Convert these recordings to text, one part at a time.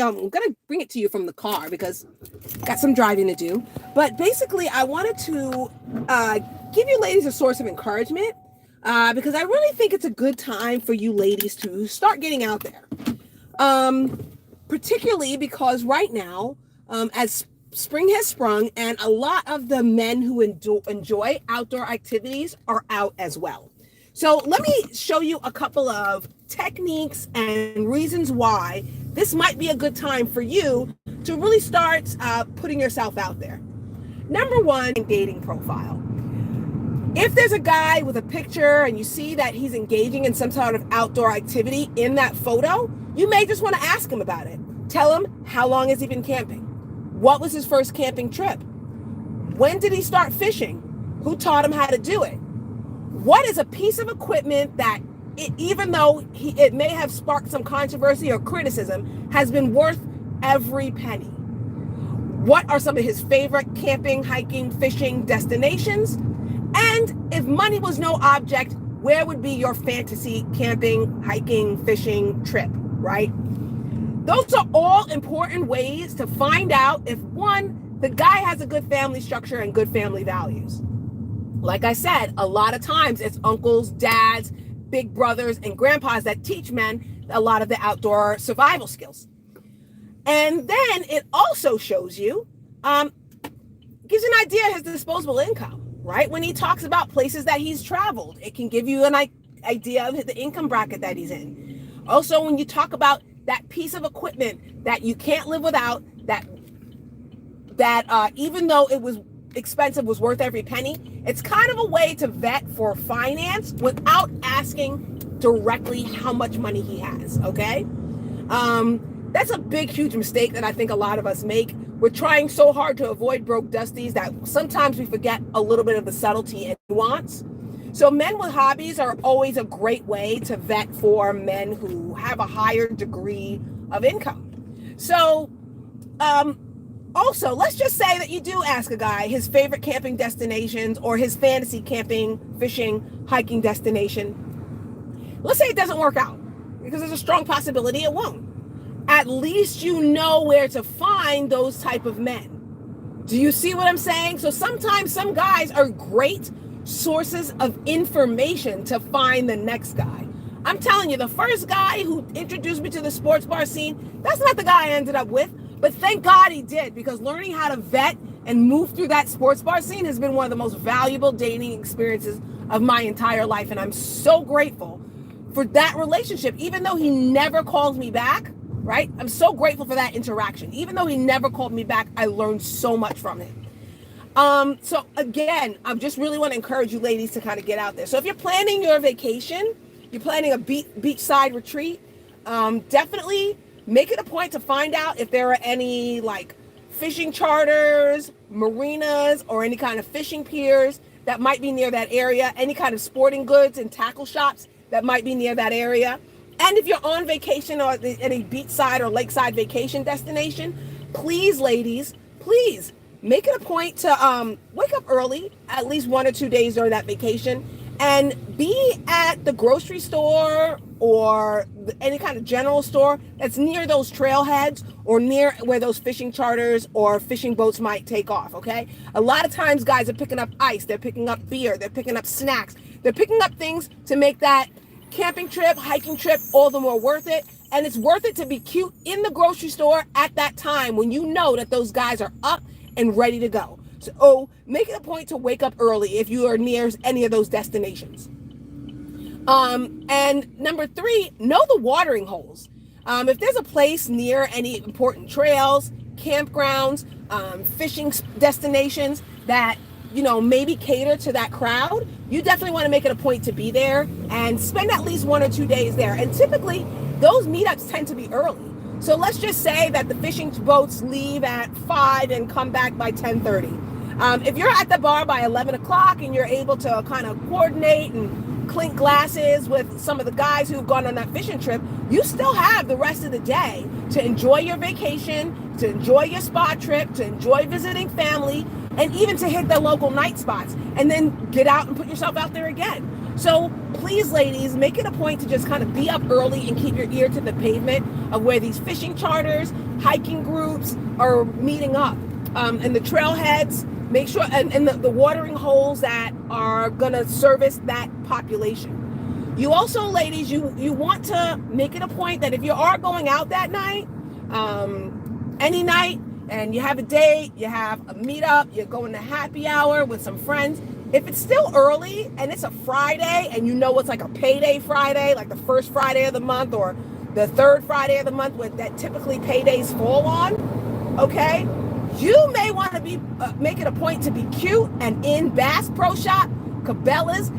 I'm going to bring it to you from the car because I got some driving to do. But basically, I wanted to give you ladies a source of encouragement because I really think it's a good time for you ladies to start getting out there. Particularly because right now, as spring has sprung and a lot of the men who enjoy outdoor activities are out as well. So let me show you a couple of techniques and reasons why this might be a good time for you to really start putting yourself out there. Number one, dating profile. If there's a guy with a picture and you see that he's engaging in some sort of outdoor activity in that photo, you may just want to ask him about it. Tell him, how long has he been camping? What was his first camping trip? When did he start fishing? Who taught him how to do it? What is a piece of equipment that, even though it may have sparked some controversy or criticism, has been worth every penny? What are some of his favorite camping, hiking, fishing destinations? And if money was no object, where would be your fantasy camping, hiking, fishing trip, right? Those are all important ways to find out if, one, the guy has a good family structure and good family values. Like I said, a lot of times it's uncles, dads, big brothers, and grandpas that teach men a lot of the outdoor survival skills. And then it also shows you, gives you an idea of his disposable income, right? When he talks about places that he's traveled, it can give you an idea of the income bracket that he's in. Also, when you talk about that piece of equipment that you can't live without, that even though it was expensive, was worth every penny, it's kind of a way to vet for finance without asking directly how much money he has, okay? That's a big, huge mistake that I think a lot of us make. We're trying so hard to avoid broke dusties that sometimes we forget a little bit of the subtlety and nuance. So men with hobbies are always a great way to vet for men who have a higher degree of income. So, also, let's just say that you do ask a guy his favorite camping destinations or his fantasy camping, fishing, hiking destination. Let's say it doesn't work out, because there's a strong possibility it won't. At least you know where to find those type of men. Do you see what I'm saying? So sometimes some guys are great sources of information to find the next guy. I'm telling you, the first guy who introduced me to the sports bar scene, that's not the guy I ended up with. But thank God he did, because learning how to vet and move through that sports bar scene has been one of the most valuable dating experiences of my entire life. And I'm so grateful for that relationship, even though he never called me back, right? I'm so grateful for that interaction. Even though he never called me back, I learned so much from it. So again, I just really want to encourage you ladies to kind of get out there. So if you're planning your vacation, you're planning a beachside retreat, definitely make it a point to find out if there are any like fishing charters, marinas, or any kind of fishing piers that might be near that area, any kind of sporting goods and tackle shops that might be near that area. And if you're on vacation or at a beachside or lakeside vacation destination, please, ladies, please make it a point to wake up early, at least 1 or 2 days during that vacation, and be at the grocery store or any kind of general store that's near those trailheads or near where those fishing charters or fishing boats might take off, okay? A lot of times guys are picking up ice, they're picking up beer, they're picking up snacks, they're picking up things to make that camping trip, hiking trip all the more worth it. And it's worth it to be cute in the grocery store at that time when you know that those guys are up and ready to go. So make it a point to wake up early if you are near any of those destinations. And number 3, know the watering holes. If there's a place near any important trails, campgrounds, fishing destinations that, you know, maybe cater to that crowd, you definitely want to make it a point to be there and spend at least 1 or 2 days there. And typically those meetups tend to be early. So let's just say that the fishing boats leave at 5 and come back by 10:30. If you're at the bar by 11 o'clock and you're able to kind of coordinate and clink glasses with some of the guys who've gone on that fishing trip, you still have the rest of the day to enjoy your vacation, to enjoy your spa trip, to enjoy visiting family, and even to hit the local night spots and then get out and put yourself out there again. So please, ladies, make it a point to just kind of be up early and keep your ear to the pavement of where these fishing charters, hiking groups are meeting up. And the trailheads, make sure, and the watering holes that are going to service that population. You also, ladies, you want to make it a point that if you are going out that night, any night, and you have a date, you have a meetup, you're going to happy hour with some friends, if it's still early and it's a Friday and you know it's like a payday Friday, like the first Friday of the month or the third Friday of the month that typically paydays fall on, okay, you may want to be make it a point to be cute and in Bass Pro Shop, Cabela's,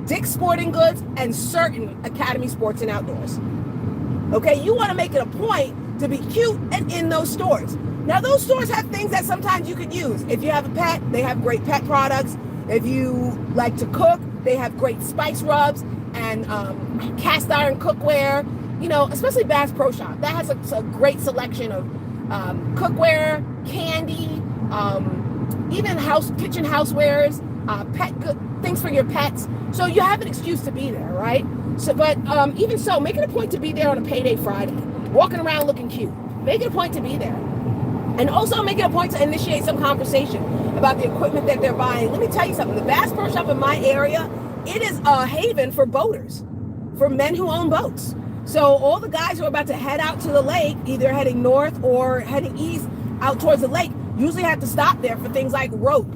Dick's Sporting Goods, and certain Academy Sports and Outdoors. Okay, you want to make it a point to be cute and in those stores. Now, those stores have things that sometimes you could use. If you have a pet, they have great pet products. If you like to cook, they have great spice rubs and cast iron cookware. You know, especially Bass Pro Shop. That has a great selection of cookware, candy, even kitchen housewares, pet things for your pets. So you have an excuse to be there, right? So, but even so, make it a point to be there on a payday Friday, walking around looking cute. Make it a point to be there. And also make it a point to initiate some conversation about the equipment that they're buying. Let me tell you something. The Bass Pro Shop in my area, it is a haven for boaters, for men who own boats. So all the guys who are about to head out to the lake, either heading north or heading east out towards the lake, usually have to stop there for things like rope,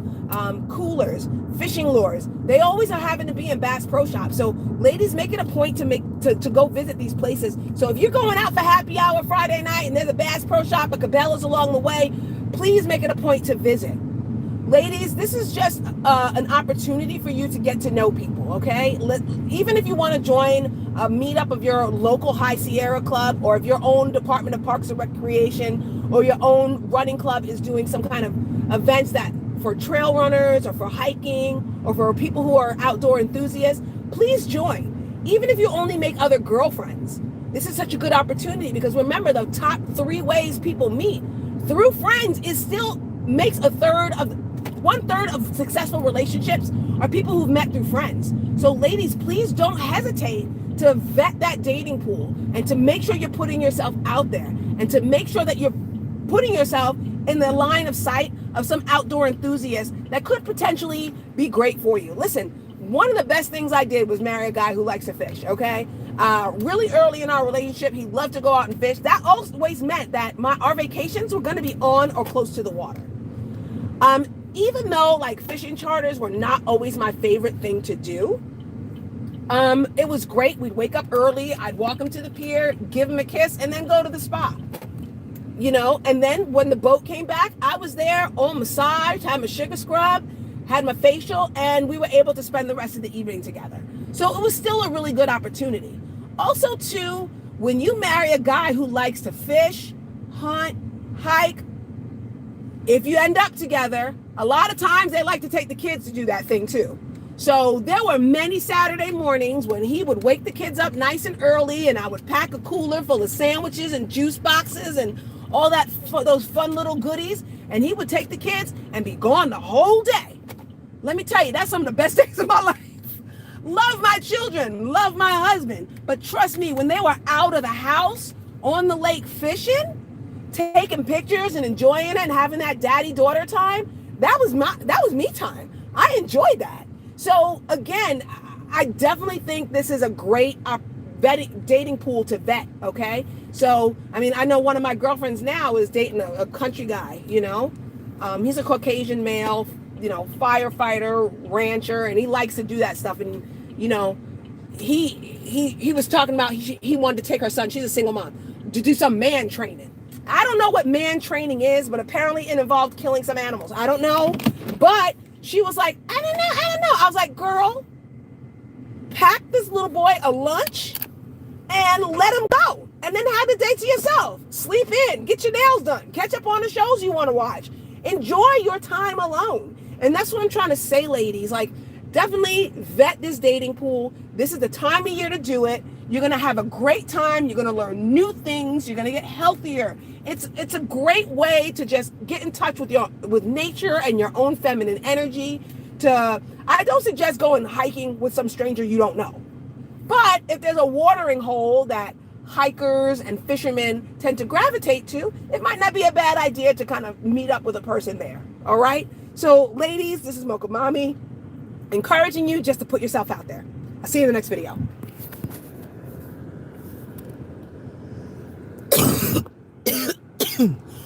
coolers, fishing lures. They always are having to be in Bass Pro Shop. So ladies, make it a point to go visit these places. So if you're going out for happy hour Friday night and there's a Bass Pro Shop or Cabela's along the way, please make it a point to visit. Ladies, this is just an opportunity for you to get to know people, okay? Even if you want to join a meetup of your local High Sierra Club, or if your own Department of Parks and Recreation or your own running club is doing some kind of events that for trail runners or for hiking or for people who are outdoor enthusiasts, please join. Even if you only make other girlfriends, this is such a good opportunity, because remember, the top 3 ways people meet through friends is still makes 1/3 of successful relationships are people who've met through friends. So ladies, please don't hesitate to vet that dating pool and to make sure you're putting yourself out there and to make sure that you're putting yourself in the line of sight of some outdoor enthusiasts that could potentially be great for you. Listen, one of the best things I did was marry a guy who likes to fish, okay? Really early in our relationship, he loved to go out and fish. That always meant that our vacations were going to be on or close to the water. Even though like fishing charters were not always my favorite thing to do, it was great. We'd wake up early, I'd walk him to the pier, give him a kiss, and then go to the spa. You know, and then when the boat came back, I was there, all massaged, had my sugar scrub, had my facial, and we were able to spend the rest of the evening together. So it was still a really good opportunity. Also, too, when you marry a guy who likes to fish, hunt, hike, if you end up together, a lot of times they like to take the kids to do that thing too. So there were many Saturday mornings when he would wake the kids up nice and early, and I would pack a cooler full of sandwiches and juice boxes and all that, those fun little goodies, and he would take the kids and be gone the whole day. Let me tell you, that's some of the best days of my life. Love my children, love my husband, but trust me, when they were out of the house on the lake fishing, taking pictures and enjoying it and having that daddy-daughter time, that was me time. I enjoyed that. So again, I definitely think this is a great dating pool to vet, okay? So, I mean, I know one of my girlfriends now is dating a country guy, you know? He's a Caucasian male, you know, firefighter, rancher, and he likes to do that stuff. And, you know, he was talking about he wanted to take her son, she's a single mom, to do some man training. I don't know what man training is, but apparently it involved killing some animals. I don't know. But she was like, I don't know. I was like, girl, pack this little boy a lunch and let him go. And then have the day to yourself. Sleep in, get your nails done, catch up on the shows you want to watch. Enjoy your time alone. And that's what I'm trying to say, ladies. Like, definitely vet this dating pool. This is the time of year to do it. You're going to have a great time. You're going to learn new things. You're going to get healthier. It's a great way to just get in touch with nature and your own feminine energy, to I don't suggest going hiking with some stranger you don't know. But if there's a watering hole that hikers and fishermen tend to gravitate to, it might not be a bad idea to kind of meet up with a person there. All right? So, ladies, this is Mocha Mommy, encouraging you just to put yourself out there. I'll see you in the next video.